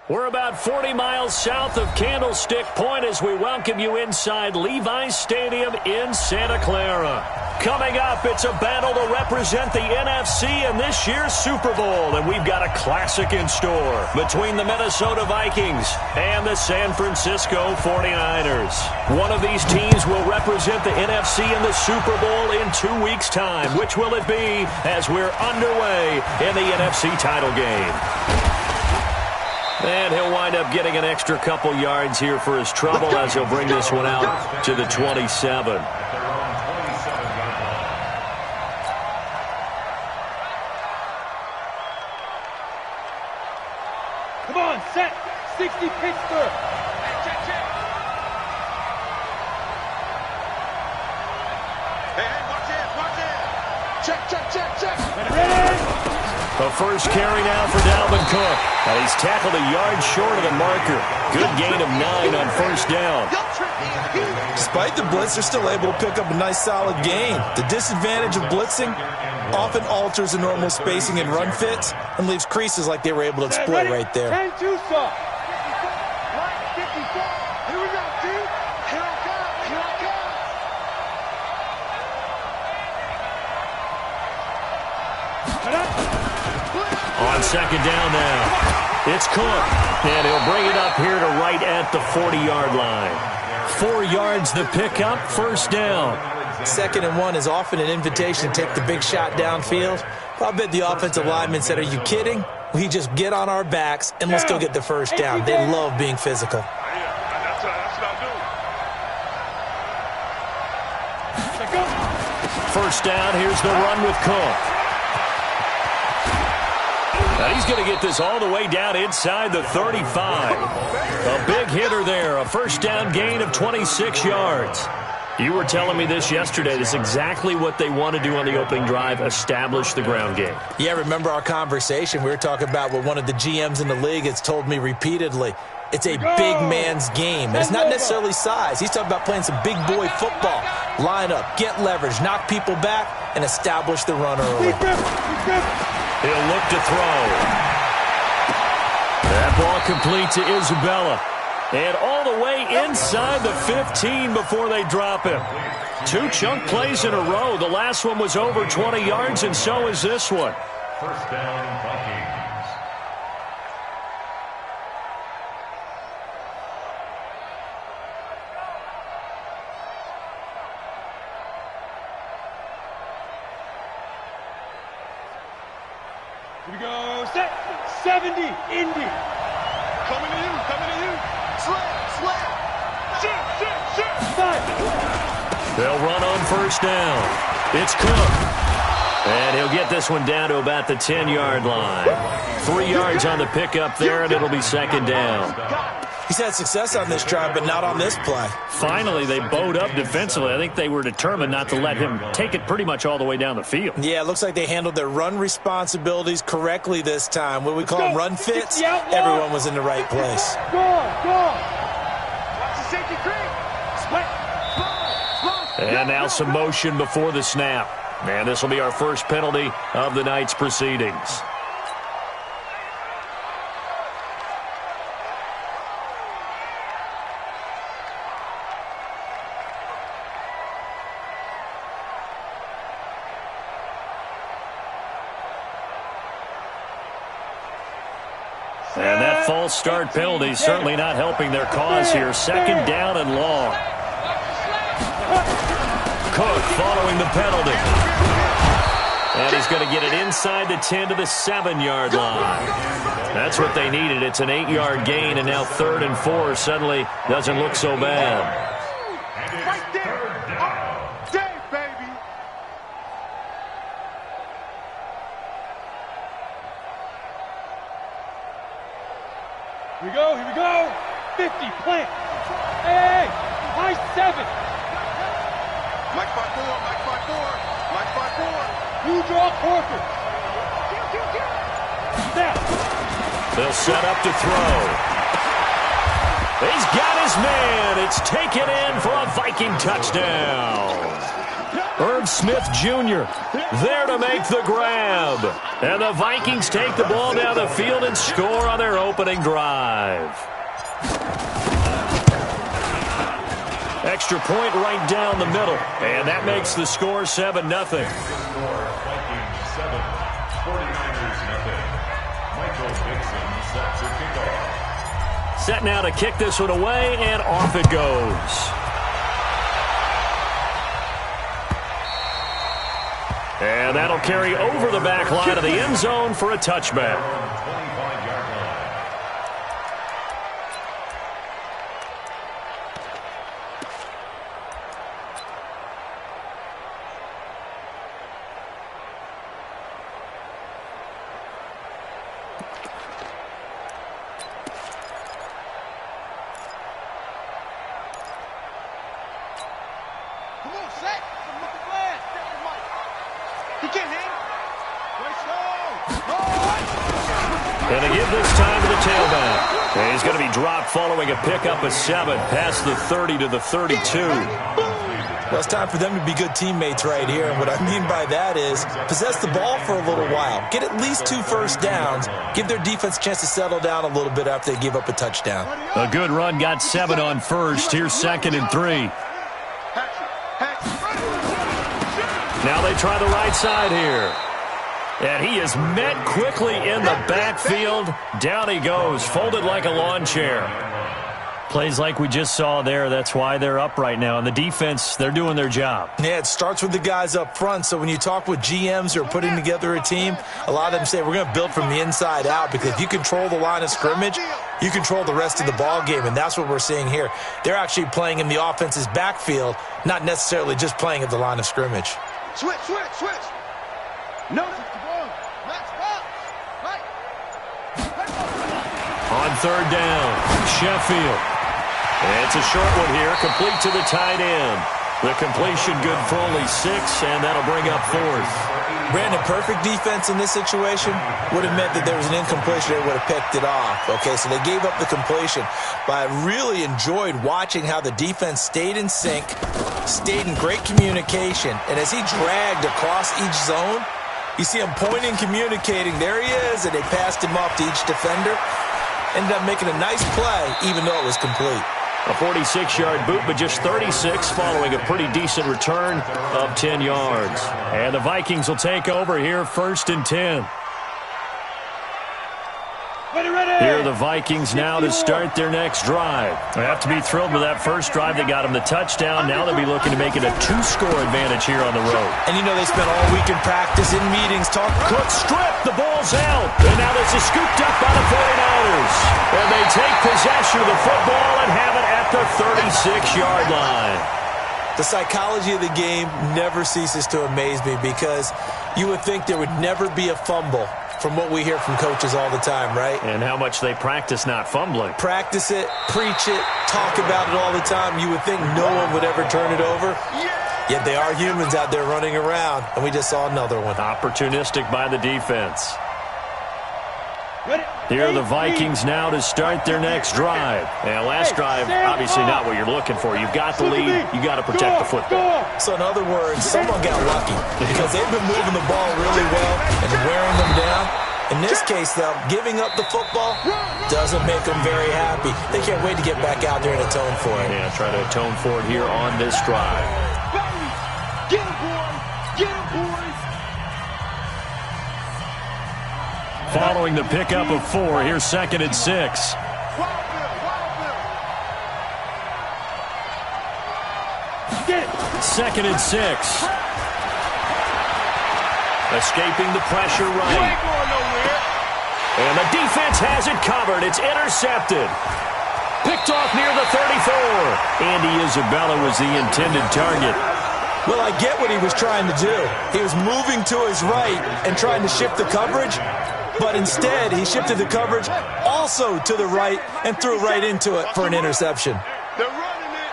We're about 40 miles south of Candlestick Point as we welcome you inside Levi's Stadium in Santa Clara. Coming up, it's a battle to represent the NFC in this year's Super Bowl, and we've got a classic in store between the Minnesota Vikings and the San Francisco 49ers. One of these teams will represent the NFC in the Super Bowl in 2 weeks' time. Which will it be as we're underway in the NFC title game? And he'll wind up getting an extra couple yards here for his trouble as he'll bring this one out to the 27. Come on, set. 60 Pittsburgh. Hey, watch it. Check. Ready? The first carry now for Dalvin Cook. And he's tackled a yard short of the marker. Good gain of 9 on first down. Despite the blitz, they're still able to pick up a nice solid gain. The disadvantage of blitzing often alters the normal spacing and run fits and leaves creases like they were able to exploit right there. 10-2 soft. Here we go, dude. Here I come. On second down now, it's Cook, and he'll bring it up here to right at the 40-yard line. 4 yards the pickup, first down. 2nd and 1 is often an invitation to take the big shot downfield. I bet the offensive lineman said, "Are you kidding? We just get on our backs and let's go get the first down." They love being physical. That's what I do. First down, here's the run with Cook. Now he's going to get this all the way down inside the 35. A big hitter there, a first down gain of 26 yards. You were telling me this yesterday. This is exactly what they want to do on the opening drive, establish the ground game. Yeah, remember our conversation? We were talking about what one of the GMs in the league has told me repeatedly. It's a big man's game. And it's not necessarily size. He's talking about playing some big boy football. Line up, get leverage, knock people back, and establish the run early. He'll look to throw. That ball complete to Isabella. And all the way inside the 15 before they drop him. 2 chunk plays in a row. The last one was over 20 yards, and so is this one. First down, Vikings. Here we go, set. 70, Indy. Coming to you. Slap. Five. They'll run on first down. It's Cook. And he'll get this one down to about the 10-yard line. 3 yards on the pickup there, and it'll be second down. He's had success on this drive, but not on this play. Finally, they bowed up defensively. I think they were determined not to let him take it pretty much all the way down the field. Yeah, it looks like they handled their run responsibilities correctly this time. What we call them run fits, everyone was in the right place. Go. Watch the safety creep. And now some motion before the snap. And this will be our first penalty of the night's proceedings. And that false start penalty certainly not helping their cause here. Second down and long. Cook following the penalty. And he's going to get it inside the 10 to the 7-yard line. That's what they needed. It's an 8-yard gain, and now 3rd and 4 suddenly doesn't look so bad. Right there. Dave, baby. Here we go. 50, plant. Hey, high 7. Mike 5-4. You draw Corker. Snap. They'll set up to throw. He's got his man. It's taken in for a Viking touchdown. Irv Smith Jr. there to make the grab. And the Vikings take the ball down the field and score on their opening drive. Extra point right down the middle. And that makes the score 7-0. Vikings 7, 49ers nothing. Michael Dixon sets the kickoff. Set now to kick this one away, and off it goes. And that'll carry over the back line of the end zone for a touchback. And they give this time to the tailback. And he's going to be dropped following a pickup of 7 past the 30 to the 32. Well, it's time for them to be good teammates right here. And what I mean by that is possess the ball for a little while. Get at least 2 first downs. Give their defense a chance to settle down a little bit after they give up a touchdown. A good run got 7 on first. Here's 2nd and 3. Now they try the right side here. And he is met quickly in the backfield. Down he goes, folded like a lawn chair. Plays like we just saw there. That's why they're up right now. And the defense, they're doing their job. Yeah, it starts with the guys up front. So when you talk with GMs who are putting together a team, a lot of them say we're going to build from the inside out, because if you control the line of scrimmage, you control the rest of the ball game. And that's what we're seeing here. They're actually playing in the offense's backfield, not necessarily just playing at the line of scrimmage. Switch. No. On 3rd down, Sheffield. And it's a short one here, complete to the tight end. The completion good for only 6, and that'll bring up 4th. Brandon, perfect defense in this situation would have meant that there was an incompletion. They would have picked it off. Okay, so they gave up the completion. But I really enjoyed watching how the defense stayed in sync, stayed in great communication, and as he dragged across each zone, you see him pointing, communicating. There he is, and they passed him off to each defender. Ended up making a nice play, even though it was complete. A 46-yard boot, but just 36 following a pretty decent return of 10 yards. And the Vikings will take over here, 1st and 10. Ready. Here are the Vikings now to start their next drive. They have to be thrilled with that first drive. They got them the touchdown. Now they'll be looking to make it a 2-score advantage here on the road. And you know they spent all week in practice, in meetings, talking. Cook strip. The ball's out. And now this is scooped up by the 49ers. And they take possession of the football and have it at the 36-yard line. The psychology of the game never ceases to amaze me, because you would think there would never be a fumble from what we hear from coaches all the time, right? And how much they practice not fumbling. Practice it, preach it, talk about it all the time. You would think no one would ever turn it over. Yet they are humans out there running around, and we just saw another one. Opportunistic by the defense. Ready. Here are the Vikings now to start their next drive. And last drive, obviously not what you're looking for. You've got the lead. You got to protect the football. So in other words, someone got lucky, because they've been moving the ball really well and wearing them down. In this case, though, giving up the football doesn't make them very happy. They can't wait to get back out there and atone for it. Yeah, try to atone for it here on this drive. Get him, boys! Get him, boys! Following the pickup of 4, here's 2nd and 6. Wild Bill! Get it. 2nd and 6. Escaping the pressure You right. ain't going nowhere! And the defense has it covered. It's intercepted. Picked off near the 34. Andy Isabella was the intended target. Well, I get what he was trying to do. He was moving to his right and trying to shift the coverage, but instead he shifted the coverage also to the right and threw right into it for an interception. They're running it!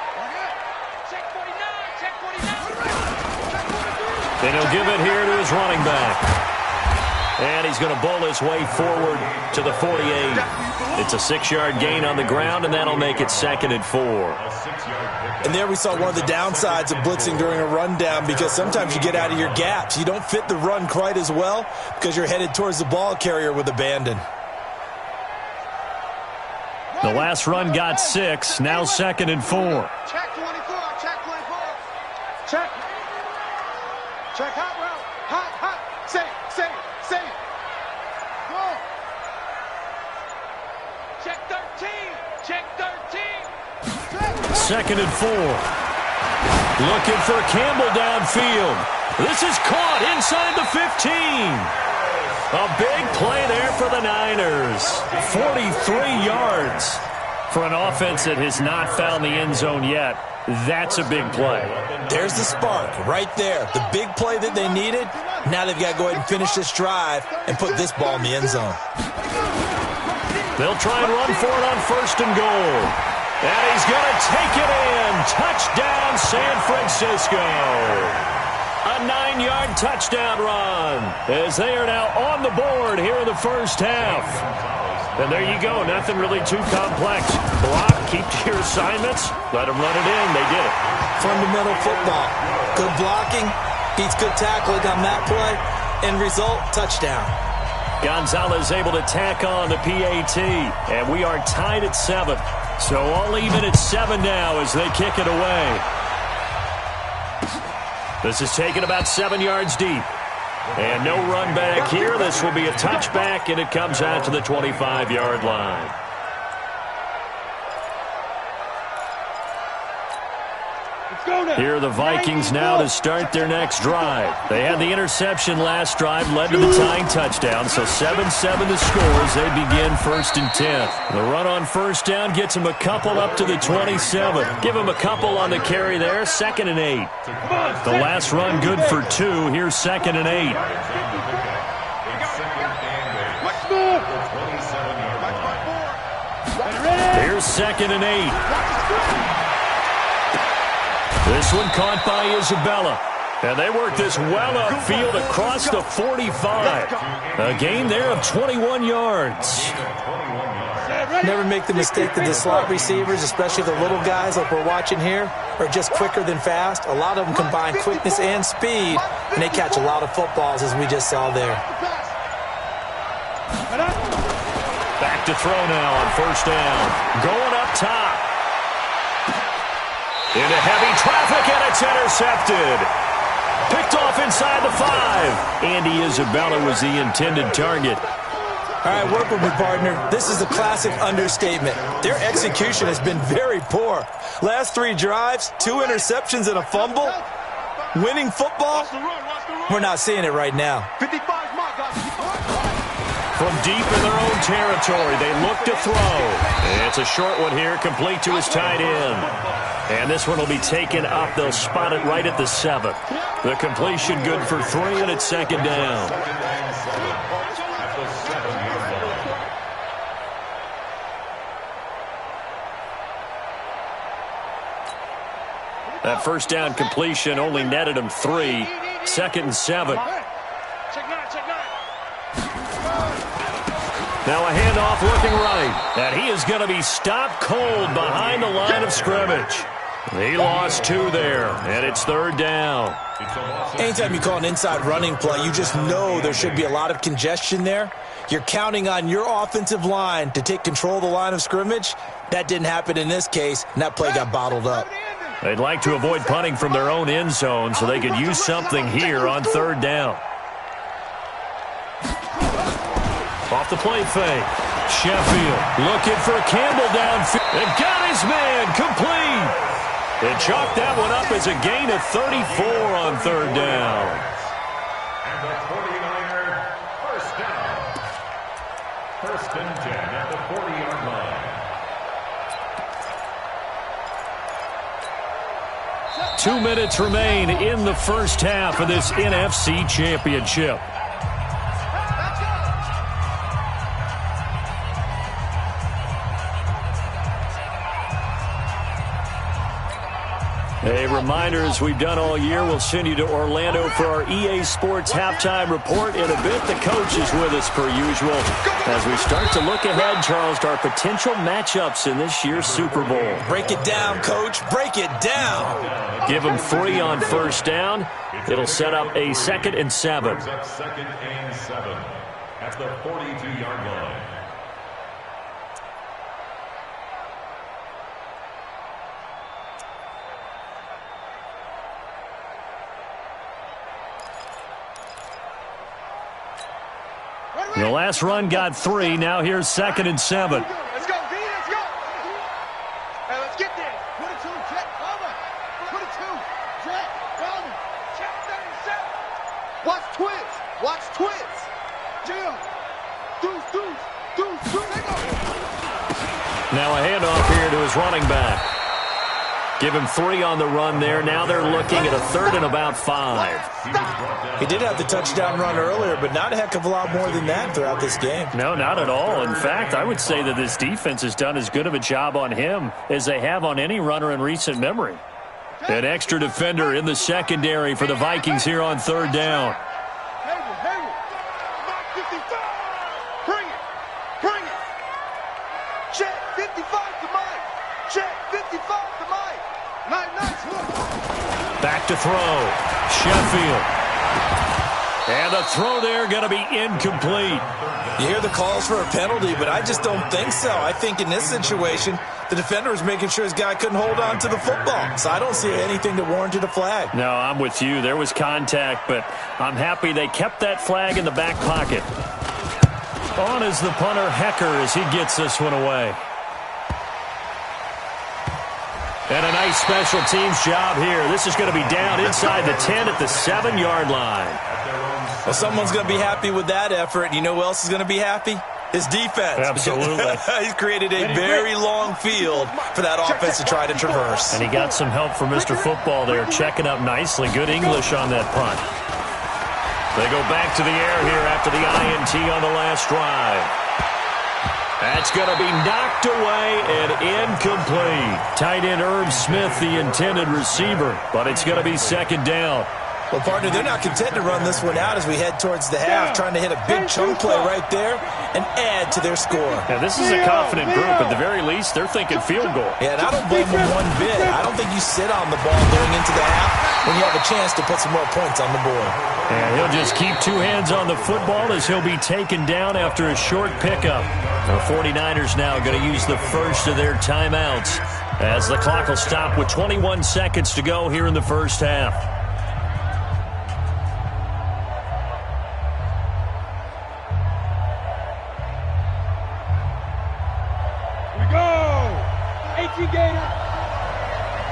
Check 49! And he'll give it here to his running back. And he's going to bowl his way forward to the 48. It's a 6-yard gain on the ground, and that'll make it 2nd and 4. And there we saw one of the downsides of blitzing during a rundown, because sometimes you get out of your gaps. You don't fit the run quite as well because you're headed towards the ball carrier with abandon. The last run got 6. Now 2nd and 4. Check 24. Check 24. Check. Check hot route. Hot. Safe. Go. Check 13. Check 13. 2nd and 4. Looking for Campbell downfield. This is caught inside the 15. A big play there for the Niners. 43 yards for an offense that has not found the end zone yet. That's a big play. There's the spark right there. The big play that they needed. Now they've got to go ahead and finish this drive and put this ball in the end zone. They'll try and run for it on 1st and goal. And he's going to take it in. Touchdown, San Francisco. A 9-yard touchdown run as they are now on the board here in the first half. And there you go. Nothing really too complex. Block, keep to your assignments, let them run it in. They did it. Fundamental football. Good blocking beats good tackling on that play. End result, touchdown. Gonzalez able to tack on the PAT. And we are tied at 7. So all even at 7 now as they kick it away. This is taken about 7 yards deep. And no run back here. This will be a touchback, and it comes out to the 25-yard line. Here are the Vikings now to start their next drive. They had the interception last drive, led to the tying touchdown, so 7-7 the score as they begin 1st and 10. The run on 1st down gets them a couple up to the 27. Give them a couple on the carry there, 2nd and 8. The last run good for 2. Here's 2nd and 8. Here's 2nd and 8. This one caught by Isabella. And they work this well upfield across the 45. A gain there of 21 yards. Never make the mistake that the slot receivers, especially the little guys like we're watching here, are just quicker than fast. A lot of them combine quickness and speed, and they catch a lot of footballs, as we just saw there. Back to throw now on 1st down. Going up top. Into heavy traffic, and it's intercepted. Picked off inside the 5. Andy Isabella was the intended target. All right, work with me, partner. This is a classic understatement. Their execution has been very poor. Last 3 drives, 2 interceptions and a fumble. Winning football? We're not seeing it right now. From deep in their own territory, they look to throw. It's a short one here, complete to his tight end. And this one will be taken up. They'll spot it right at the 7. The completion good for 3, and it's 2nd down. That 1st down completion only netted him 3. 2nd and 7. Now a handoff looking right. And he is going to be stopped cold behind the line of scrimmage. He lost 2 there, and it's 3rd down. Anytime you call an inside running play, you just know there should be a lot of congestion there. You're counting on your offensive line to take control of the line of scrimmage. That didn't happen in this case, and that play got bottled up. They'd like to avoid punting from their own end zone so they could use something here on 3rd down. Off the play fake. Sheffield looking for Campbell downfield. And got his man complete. And chalked that one up as a gain of 34 on 3rd down. And the 49er, 1st down. 1st and 10 at the 40-yard line. 2 minutes remain in the first half of this NFC Championship. A reminder, as we've done all year, we'll send you to Orlando for our EA Sports halftime report. In a bit, the coach is with us per usual as we start to look ahead, Charles, to our potential matchups in this year's Super Bowl. Break it down, Coach. Break it down. Give them 3 on first down. It'll set up a 2nd and 7. Second and 7 at the 42-yard line. The last run got 3. Now here's 2nd and 7. Let's go, D. Let's go. Hey, let's get there. 22, jet, cover. 22, jet, cover. Check 37. Watch twins. Watch twins. Jim. Deuce. Now a handoff here to his running back. Give him 3 on the run there. Now they're looking at a 3rd and about 5. He did have the touchdown run earlier, but not a heck of a lot more than that throughout this game. No, not at all. In fact, I would say that this defense has done as good of a job on him as they have on any runner in recent memory. An extra defender in the secondary for the Vikings here on 3rd down. Bring it. Check 55 to Mike. Check 55 to Mike. Nice look. Back to throw. Sheffield. And the throw there going to be incomplete. You hear the calls for a penalty, but I just don't think so. I think in this situation, the defender was making sure his guy couldn't hold on to the football. So I don't see anything that warranted a flag. No, I'm with you. There was contact, but I'm happy they kept that flag in the back pocket. On is the punter, Hecker, as he gets this one away. And a nice special teams job here. This is going to be down inside the 10 at the 7-yard line. Well, someone's going to be happy with that effort. You know who else is going to be happy? His defense. Absolutely. He's created a very long field for that offense to try to traverse. And he got some help from Mr. Football there, checking up nicely. Good English on that punt. They go back to the air here after the INT on the last drive. That's going to be knocked away and incomplete. Tight end Herb Smith, the intended receiver, but it's going to be 2nd down. Well, partner, they're not content to run this one out as we head towards the half, trying to hit a big chunk play right there and add to their score. Now, this is a confident group. At the very least, they're thinking field goal. Yeah, and I don't blame them one bit. I don't think you sit on the ball going into the half when you have a chance to put some more points on the board. And he'll just keep 2 hands on the football as he'll be taken down after a short pickup. The 49ers now going to use the first of their timeouts as the clock will stop with 21 seconds to go here in the first half. Gator.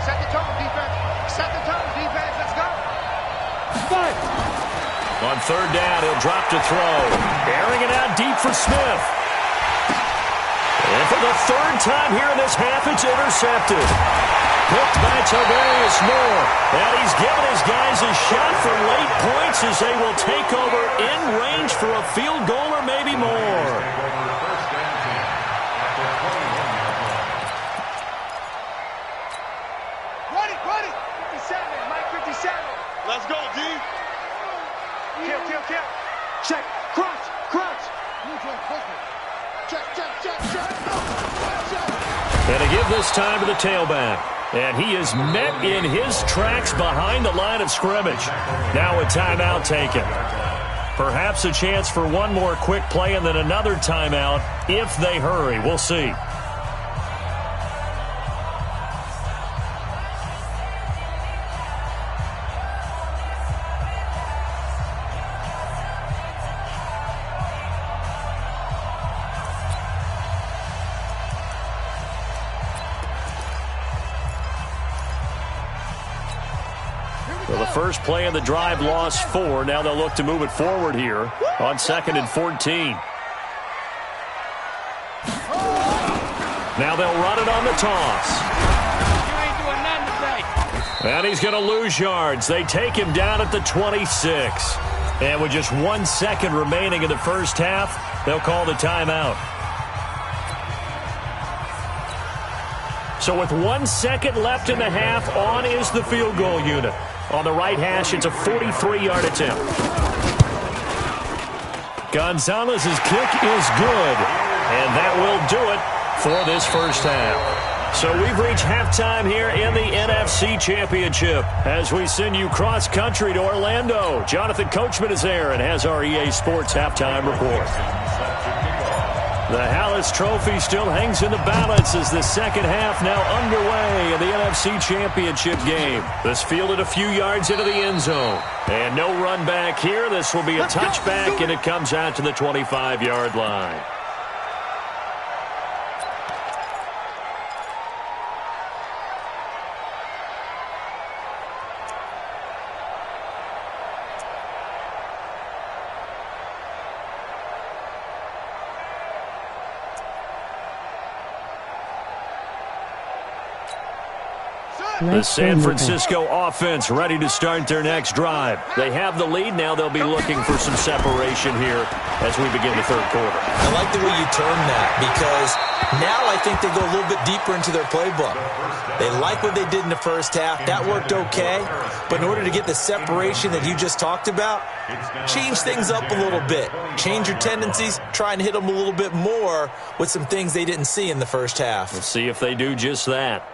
Set the tone, defense. Let's go. Fight. On 3rd down, he'll drop to throw. Airing it out deep for Smith. And for the 3rd time here in this half, it's intercepted. Picked by Tavarius Moore. And he's given his guys a shot for late points as they will take over in range for a field goal or maybe more. Ready. 57, Mike 57. Let's go, D. Kill. Check. Crunch. Check. And to give this time to the tailback. And he is met in his tracks behind the line of scrimmage. Now a timeout taken. Perhaps a chance for one more quick play and then another timeout if they hurry. We'll see. Well, the first play of the drive lost 4. Now they'll look to move it forward here on 2nd and 14. Now they'll run it on the toss. You ain't doing nothing today. And he's going to lose yards. They take him down at the 26. And with just 1 second remaining in the first half, they'll call the timeout. So with 1 second left in the half, on is the field goal unit. On the right hash, it's a 43-yard attempt. Gonzalez's kick is good, and that will do it for this first half. So we've reached halftime here in the NFC Championship as we send you cross-country to Orlando. Jonathan Coachman is there and has our EA Sports halftime report. The Hallis Trophy still hangs in the balance as the second half now underway in the NFC Championship game. This fielded a few yards into the end zone. And no run back here. This will be a touchback, and it comes out to the 25-yard line. The San Francisco offense ready to start their next drive. They have the lead. Now they'll be looking for some separation here as we begin the third quarter. I like the way you term that because now I think they go a little bit deeper into their playbook. They like what they did in the first half. That worked okay. But in order to get the separation that you just talked about, change things up a little bit. Change your tendencies. Try and hit them a little bit more with some things they didn't see in the first half. Let's see if they do just that.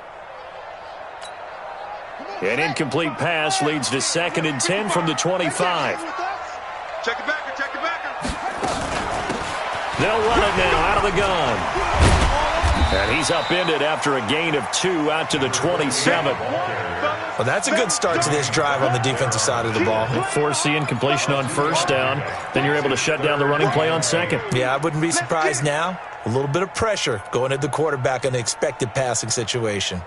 An incomplete pass leads to 2nd and 10 from the 25. Check it back, check it back. They'll run it now out of the gun. And he's upended after a gain of 2 out to the 27. Well, that's a good start to this drive on the defensive side of the ball. Force the incompletion on first down. Then you're able to shut down the running play on second. Yeah, I wouldn't be surprised now. A little bit of pressure going at the quarterback in the expected passing situation.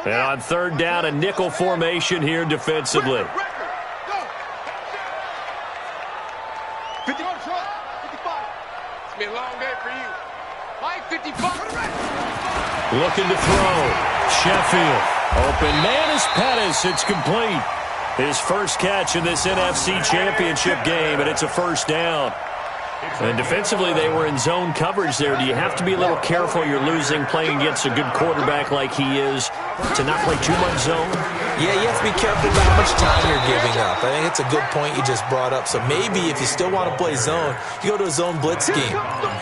And on third down, a nickel formation here defensively. 50. It's been a long day for you. 55. Looking to throw. Sheffield. Open man is Pettis. It's complete. His first catch in this NFC Championship game, and it's a first down. And defensively, they were in zone coverage there. Do you have to be a little careful? You're losing playing against a good quarterback like he is to not play too much zone? Yeah, you have to be careful about how much time you're giving up. I think it's a good point you just brought up. So maybe if you still want to play zone, you go to a zone blitz scheme.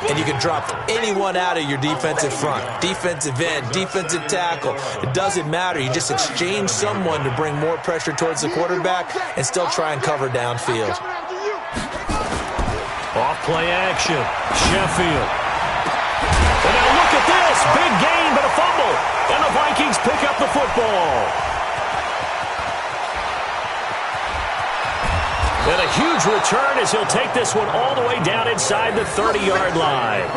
And you can drop anyone out of your defensive front. Defensive end, defensive tackle. It doesn't matter. You just exchange someone to bring more pressure towards the quarterback and still try and cover downfield. Off play action. Sheffield. And now look at this. Big gain, but a fumble. And the Vikings pick up the football. And a huge return as he'll take this one all the way down inside the 30-yard line.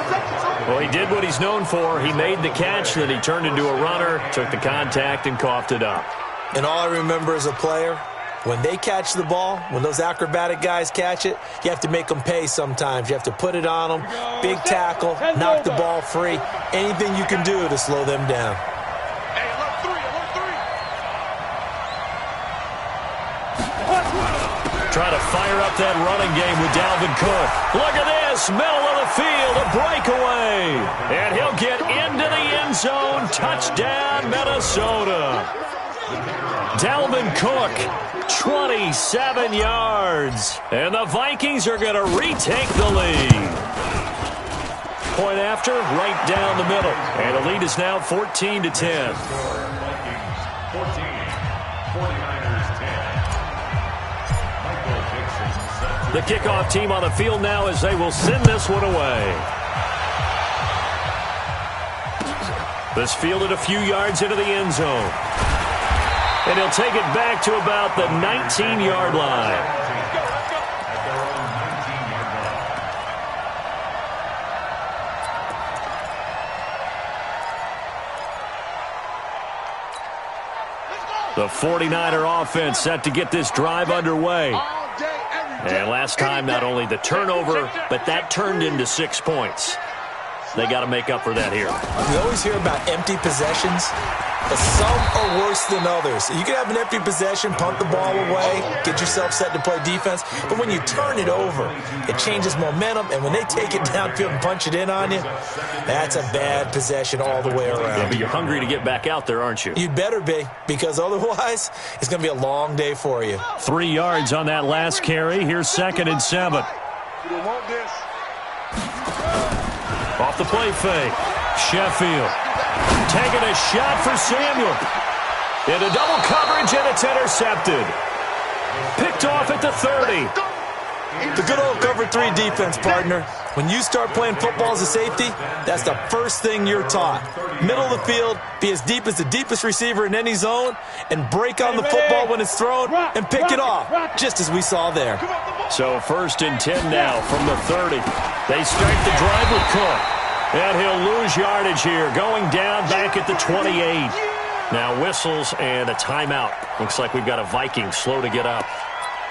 Well, he did what he's known for. He made the catch, then he turned into a runner, took the contact, and coughed it up. And all I remember as a player, when they catch the ball, when those acrobatic guys catch it, you have to make them pay sometimes. You have to put it on them, big tackle, knock the ball free. Anything you can do to slow them down. Try to fire up that running game with Dalvin Cook. Look at this, middle of the field, a breakaway. And he'll get into the end zone. Touchdown, Minnesota. Dalvin Cook, 27 yards. And the Vikings are going to retake the lead. Point after, right down the middle. And the lead is now 14-10. 14, 49ers 10. The kickoff team on the field now as they will send this one away. This fielded a few yards into the end zone. And he'll take it back to about the 19-yard line. The 49er offense set to get this drive underway. And last time, not only the turnover, but that turned into 6 points. They got to make up for that here. We always hear about empty possessions, but some are worse than others. You can have an empty possession, punt the ball away, get yourself set to play defense, but when you turn it over, it changes momentum, and when they take it downfield and punch it in on you, that's a bad possession all the way around. Yeah, but you're hungry to get back out there, aren't you? You'd better be, because otherwise, it's going to be a long day for you. 3 yards on that last carry. Here's 2nd and 7. You don't want this. Off the play fake. Sheffield taking a shot for Samuel. Into double coverage, and it's intercepted. Picked off at the 30. The good old cover 3 defense, partner. When you start playing football as a safety, that's the first thing you're taught. Middle of the field, be as deep as the deepest receiver in any zone, and break on the football when it's thrown and pick it off, just as we saw there. So 1st and 10 now from the 30. They start the drive with Cook. And he'll lose yardage here, going down back at the 28. Now whistles and a timeout. Looks like we've got a Viking slow to get up.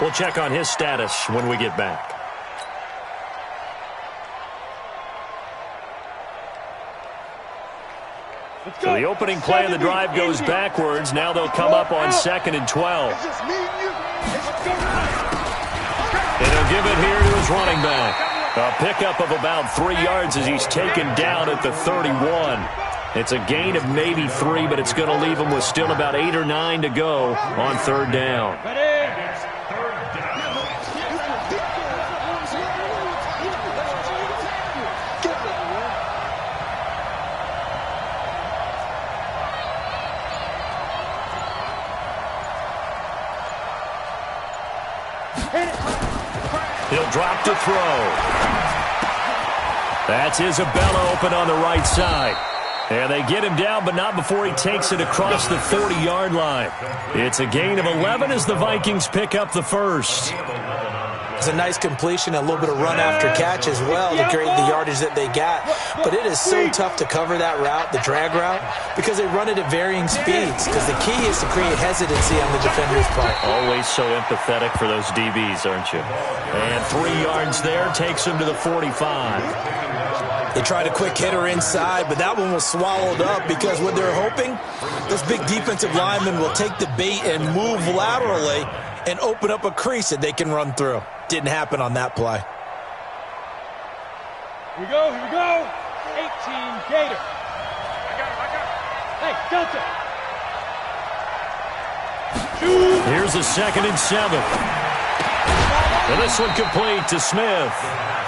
We'll check on his status when we get back. So the opening play of the drive goes backwards. Now they'll come up on 2nd and 12. And he'll give it here to his running back. A pickup of about 3 yards as he's taken down at the 31. It's a gain of maybe 3, but it's going to leave him with still about 8 or 9 to go on 3rd down. He'll drop to throw. That's Isabella open on the right side. And they get him down, but not before he takes it across the 40-yard line. It's a gain of 11 as the Vikings pick up the first. It's a nice completion, a little bit of run after catch as well to create the yardage that they got. But it is so tough to cover that route, the drag route, because they run it at varying speeds. Because the key is to create hesitancy on the defender's part. Always so empathetic for those DBs, aren't you? And 3 yards there takes him to the 45. They tried a quick hitter inside, but that one was swallowed up because what they're hoping, those big defensive linemen will take the bait and move laterally and open up a crease that they can run through. Didn't happen on that play. Here we go, here we go. 18 Gator. I got him. Hey, Delta. Here's a 2nd and 7. And this one complete to Smith.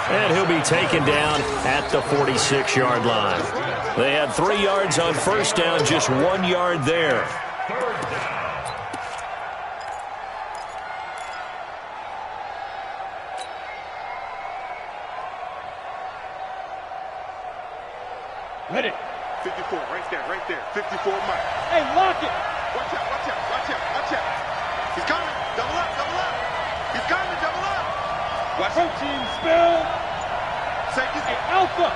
And he'll be taken down at the 46-yard line. They had 3 yards on 1st down, just 1 yard there. Ready. 54, right there. 54, Mike. Hey, lock it. Watch out. He's coming. Double up. He's coming, double up. Watch out. Protein spill. Safety. Hey, Alpha.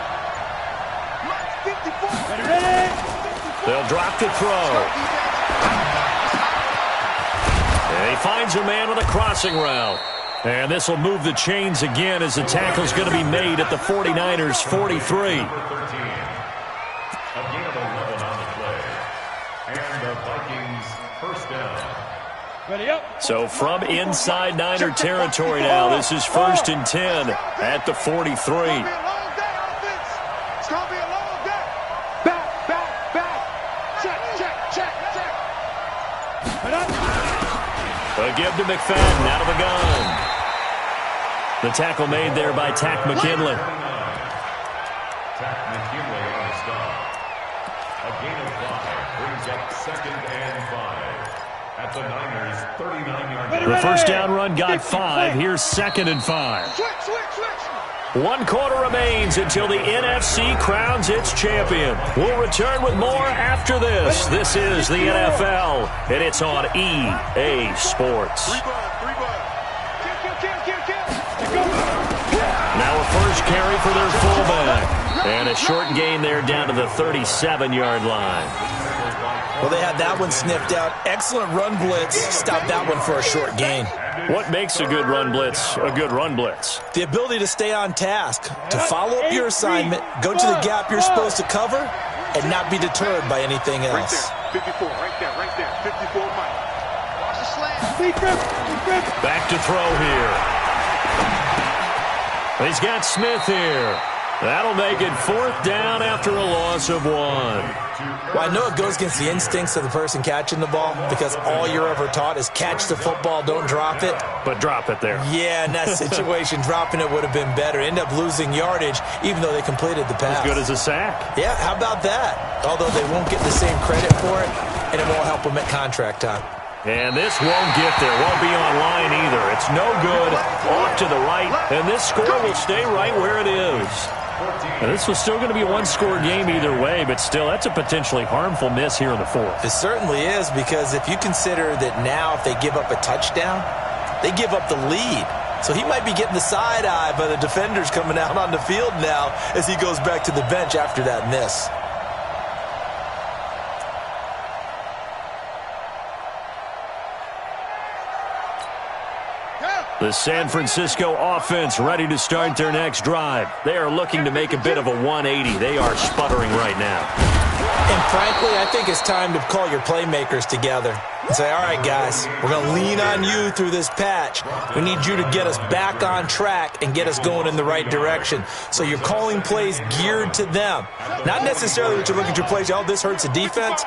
Mike, 54. Ready. They'll drop to throw. And he finds a man with a crossing route. And this will move the chains again as the tackle's going to be made at the 49ers' 43. Ready up. So from inside Niner territory now, this is 1st and 10 at the 43. It's gonna be a long day, offense. It's gonna be a long day. Back. Check. A give to McFadden out of the gun. The tackle made there by Tack McKinley. Tack McKinley on the stop. A gain of 5 brings up 2nd and 5 at the Niners' 39-yard line. The first down run got 5. Here's 2nd and 5. Switch. 1 quarter remains until the NFC crowns its champion. We'll return with more after this. This is the NFL, and it's on EA Sports. Now a first carry for their fullback. And a short gain there down to the 37-yard line. Well, they had that one sniffed out. Excellent run blitz. Stopped that one for a short gain. What makes a good run blitz a good run blitz? The ability to stay on task, to follow up your assignment, go to the gap you're supposed to cover, and not be deterred by anything else. Right there, 54, right there, 54 Mike. Watch the slant. Back to throw here. He's got Smith here. That'll make it 4th down after a loss of 1. Well, I know it goes against the instincts of the person catching the ball because all you're ever taught is catch the football, don't drop it. But drop it there. Yeah, in that situation, dropping it would have been better. End up losing yardage, even though they completed the pass. As good as a sack. Yeah, how about that? Although they won't get the same credit for it, and it won't help them at contract time. And this won't get there. Won't be on line either. It's no good. Off to the right. And this score will stay right where it is. And this was still going to be a one-score game either way, but still, that's a potentially harmful miss here in the 4th. It certainly is, because if you consider that now if they give up a touchdown, they give up the lead. So he might be getting the side eye by the defenders coming out on the field now as he goes back to the bench after that miss. The San Francisco offense ready to start their next drive. They are looking to make a bit of a 180. They are sputtering right now. And frankly, I think it's time to call your playmakers together and say, all right, guys, we're going to lean on you through this patch. We need you to get us back on track and get us going in the right direction. So you're calling plays geared to them. Not necessarily that you look at your plays, oh, this hurts the defense.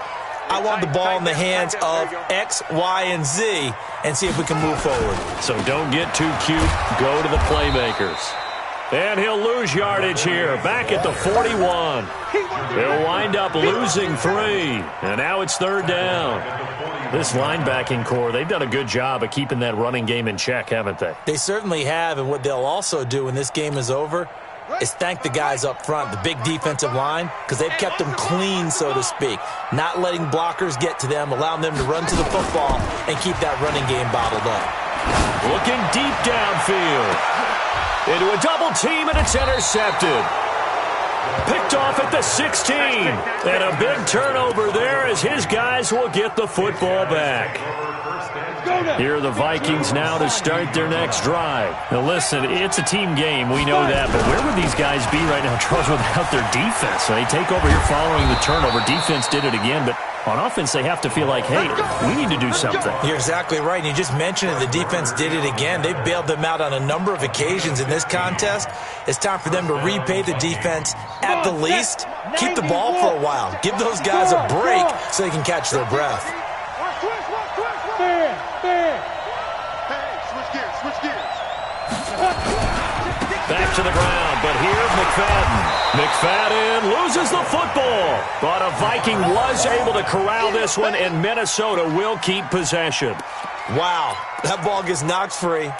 I want the ball in the hands of X, Y, and Z and see if we can move forward. So don't get too cute. Go to the playmakers. And he'll lose yardage here. Back at the 41. He'll wind up losing 3. And now it's 3rd down. This linebacking core, they've done a good job of keeping that running game in check, haven't they? They certainly have. And what they'll also do when this game is over is thank the guys up front, the big defensive line, because they've kept them clean, so to speak, not letting blockers get to them, allowing them to run to the football and keep that running game bottled up. Looking deep downfield. Into a double team, and it's intercepted. Picked off at the 16. And a big turnover there as his guys will get the football back. Here are the Vikings now to start their next drive. Now listen, it's a team game, we know that, but where would these guys be right now, Charles, without their defense? So they take over here following the turnover. Defense did it again, but on offense they have to feel like, hey, we need to do something. You're exactly right, and you just mentioned it. The defense did it again. They bailed them out on a number of occasions in this contest. It's time for them to repay the defense at the least. Keep the ball for a while. Give those guys a break so they can catch their breath. Back to the ground, but here's McFadden. McFadden loses the football. But a Viking was able to corral this one, and Minnesota will keep possession. Wow, that ball gets knocked free,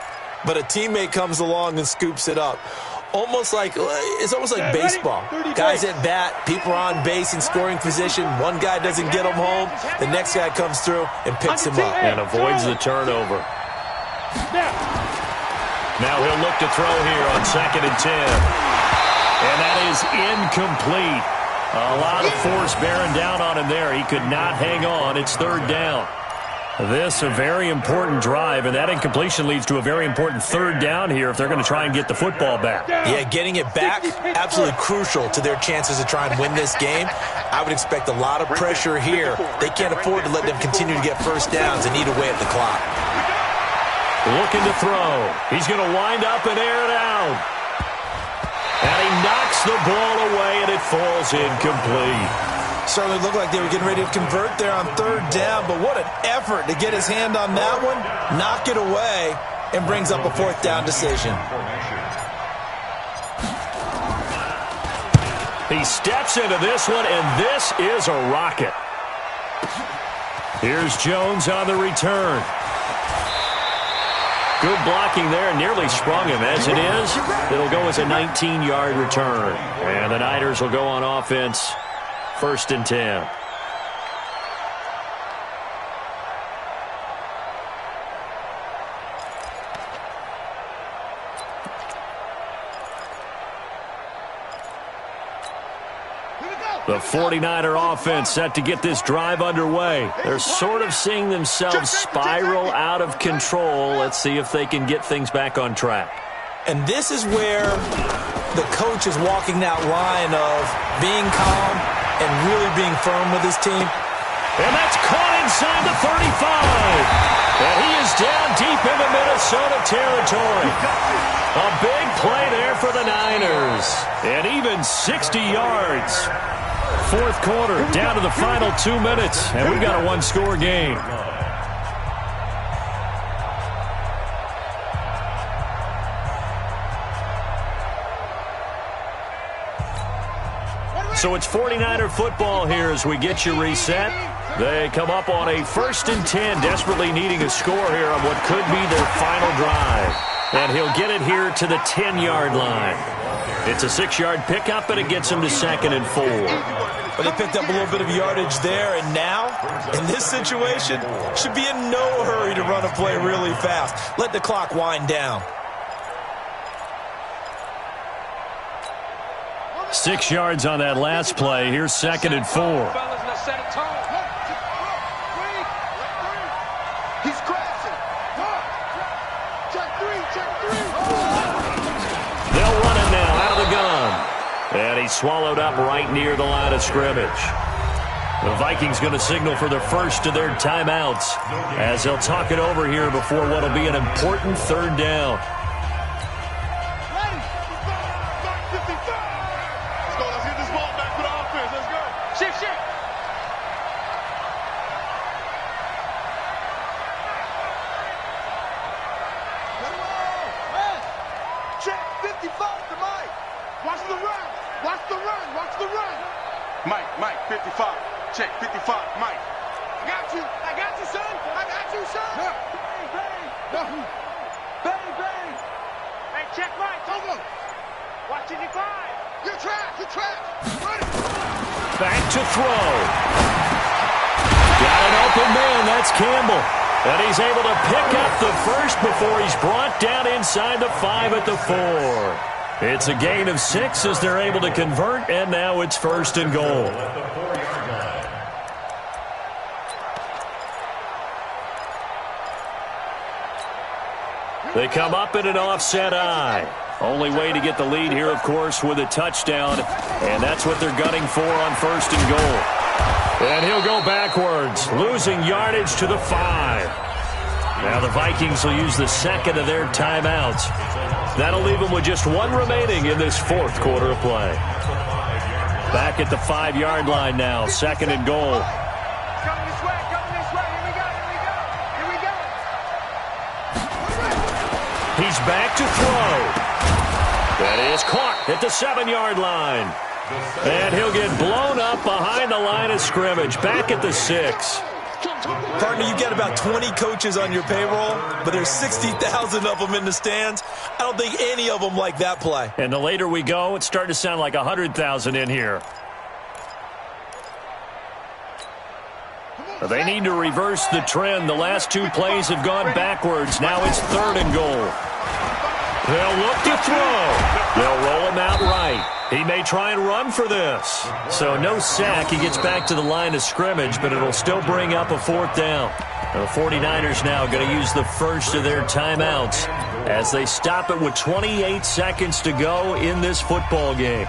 but a teammate comes along and scoops it up. It's almost like baseball. Guys at bat, people are on base in scoring position. One guy doesn't get him home. The next guy comes through and picks him up. And avoids the turnover. Now he'll look to throw here on 2nd and 10. And that is incomplete. A lot of force bearing down on him there. He could not hang on. It's 3rd down. This a very important drive, and that incompletion leads to a very important 3rd down here if they're going to try and get the football back. Yeah, getting it back, absolutely crucial to their chances to try and win this game. I would expect a lot of pressure here. They can't afford to let them continue to get first downs and eat away at the clock. Looking to throw. He's going to wind up and air it out. And he knocks the ball away, and it falls incomplete. Certainly looked like they were getting ready to convert there on 3rd down, but what an effort to get his hand on that one, knock it away, and brings up a 4th down decision. He steps into this one, and this is a rocket. Here's Jones on the return. Good blocking there, nearly sprung him. As it is, it'll go as a 19-yard return. And the Niners will go on offense. 1st and 10. Here we go. The 49er offense set to get this drive underway. They're sort of seeing themselves spiral out of control. Let's see if they can get things back on track. And this is where the coach is walking that line of being calm and really being firm with his team. And that's caught inside the 35. And he is down deep into Minnesota territory. A big play there for the Niners. And even 60 yards. Fourth quarter, down to the final 2 minutes. And we've got a one-score game. So it's 49er football here as we get you reset. They come up on a 1st and 10, desperately needing a score here on what could be their final drive. And he'll get it here to the 10-yard line. It's a 6-yard pickup, and it gets him to 2nd and 4. But they picked up a little bit of yardage there, and now, in this situation, should be in no hurry to run a play really fast. Let the clock wind down. 6 yards on that last play. Here's 2nd and 4. He's crashing. Check three. They'll run it now out of the gun. And he's swallowed up right near the line of scrimmage. The Vikings going to signal for the first of their timeouts as they'll talk it over here before what will be an important 3rd down. Mike, 55. Check, 55, Mike. I got you, son. Bang. Hey, check, Mike. Over. Watch 55. You're trapped. Ready. Back to throw. Got an open man. That's Campbell. And he's able to pick up the first before he's brought down inside the 5 at the 4. It's a gain of 6 as they're able to convert, and now it's 1st and goal. They come up in an offset eye. Only way to get the lead here, of course, with a touchdown, and that's what they're gunning for on 1st and goal. And he'll go backwards, losing yardage to the 5. Now the Vikings will use the 2nd of their timeouts. That'll leave them with just 1 remaining in this 4th quarter of play. Back at the 5-yard line now, 2nd and goal. Coming this way. Here we go. He's back to throw. That is caught at the 7-yard line. And he'll get blown up behind the line of scrimmage, back at the 6. Partner, you get about 20 coaches on your payroll, but there's 60,000 of them in the stands. I don't think any of them like that play. And the later we go, it's starting to sound like 100,000 in here. They need to reverse the trend. The last 2 plays have gone backwards. Now it's 3rd and goal. They'll look to throw. They'll roll him out right. He may try and run for this. So no sack. He gets back to the line of scrimmage, but it'll still bring up a 4th down. The 49ers now going to use the first of their timeouts as they stop it with 28 seconds to go in this football game.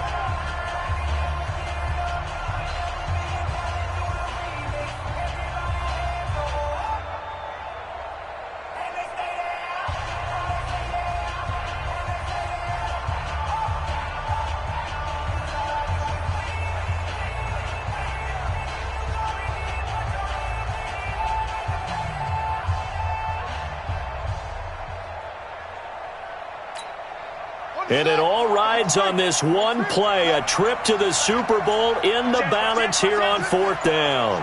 And it all rides on this one play, a trip to the Super Bowl in the balance here on 4th down.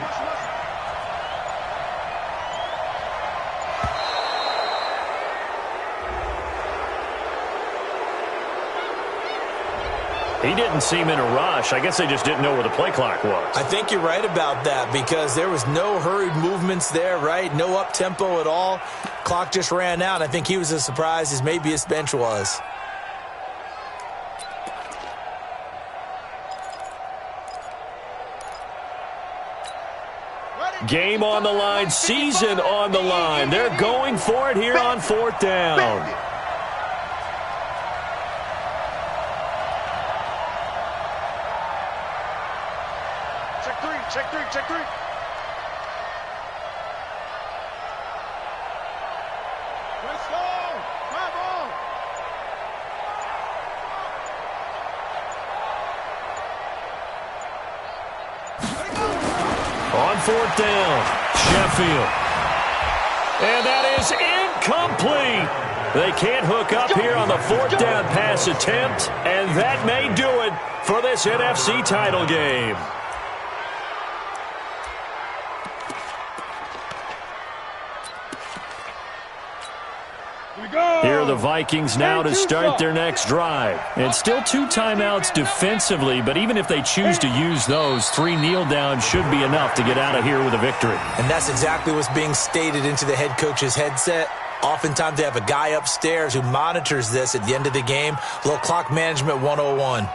He didn't seem in a rush. I guess they just didn't know where the play clock was. I think you're right about that because there was no hurried movements there, right? No up-tempo at all. Clock just ran out. I think he was as surprised as maybe his bench was. Game on the line, season on the line. They're going for it here on 4th down. Check three. Let's go. Drive on. On 4th down, Sheffield. And that is incomplete. They can't hook up here on the 4th down pass attempt, and that may do it for this NFC title game. Here are the Vikings now to start their next drive. It's still 2 timeouts defensively, but even if they choose to use those, 3 kneel downs should be enough to get out of here with a victory. And that's exactly what's being stated into the head coach's headset. Oftentimes they have a guy upstairs who monitors this at the end of the game. A little clock management 101.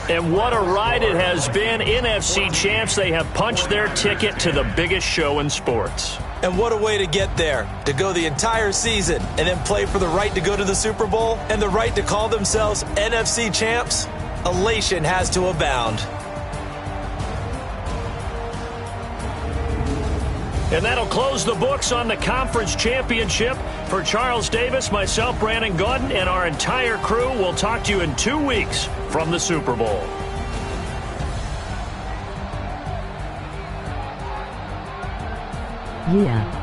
And what a ride it has been. NFC champs, they have punched their ticket to the biggest show in sports. And what a way to get there, to go the entire season and then play for the right to go to the Super Bowl and the right to call themselves NFC champs. Elation has to abound. And that'll close the books on the conference championship. For Charles Davis, myself, Brandon Gaudin, and our entire crew, we'll talk to you in 2 weeks from the Super Bowl. Yeah.